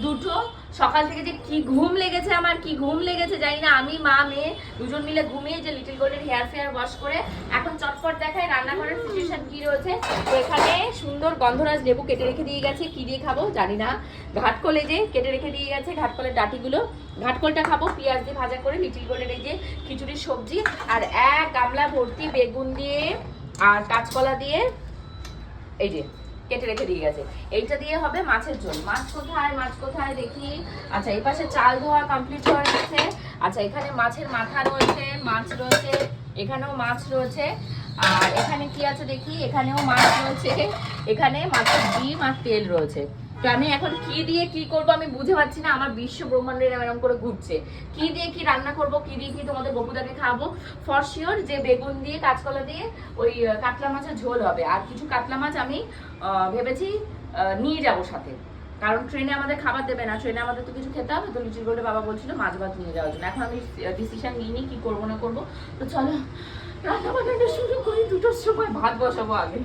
দুটো। সকাল থেকে যে কি ঘুম লেগেছে আমার, কি ঘুম লেগেছে জানি না। আমি মা মেয়ে দুজন মিলে ঘুমিয়ে যে লিটল গোল্ডের হেয়ার ফেয়ার ওয়াশ করে এখন চটপট দেখায় রান্নাঘরের সিচুয়েশন কি রয়েছে। তো এখানে সুন্দর গন্ধরাজ লেবু কেটে রেখে দিয়ে গেছে, কি দিয়ে খাবো জানি না। ঘাটকলে যে কেটে রেখে দিয়ে গেছে, ঘাটকলের ডাটিগুলো, ঘাটকলটা খাবো পেঁয়াজ দিয়ে ভাজা করে। লিটল গোল্ডের এই যে খিচুড়ির সবজি, আর এক গামলা ভর্তি বেগুন দিয়ে আর কাঁচকলা দিয়ে এই যে কেটে রেখে দিয়ে গেছে। এইটা দিয়ে হবে মাছের ঝোল। মাছ কোথায়, মাছ কোথায় দেখি। আচ্ছা এই পাশে চাল ধোয়া কমপ্লিট হয়ে গেছে। আচ্ছা এখানে মাছের মাথা রয়েছে, মাছ রয়েছে, এখানেও মাছ রয়েছে। আর এখানে কি আছে দেখি, এখানেও মাছ রয়েছে, এখানে মাছের ডিম আর তেল রয়েছে। তো আমি এখন কি দিয়ে কি করব আমি বুঝে পাচ্ছি না। আমার বিশ্ব ব্রহ্মাণ্ডের এরকম করে ঘুরছে, কি দিয়ে কি রান্না করব, কি দিয়ে কি তোমাদের বপুদাকে খাওয়াবো। ফর শিওর যে বেগুন দিয়ে কাঁচকলা দিয়ে ওই কাতলা মাছের ঝোল হবে। আর কিছু কাতলা মাছ আমি ভেবেছি নিয়ে যাব সাথে, কারণ ট্রেনে আমাদের খাবার দেবে না, ট্রেনে আমাদের তো কিছু খেতে হবে। তো লিটল গোল্ডের বাবা বলছিল মাছ ভাত নিয়ে যাওয়ার জন্য। এখন আমি ডিসিশন নিইনি কি করবো না করবো। তো চলো রান্না বান্নাটা শুরু করি। 2টোর সময় ভাত বসাবো আগে।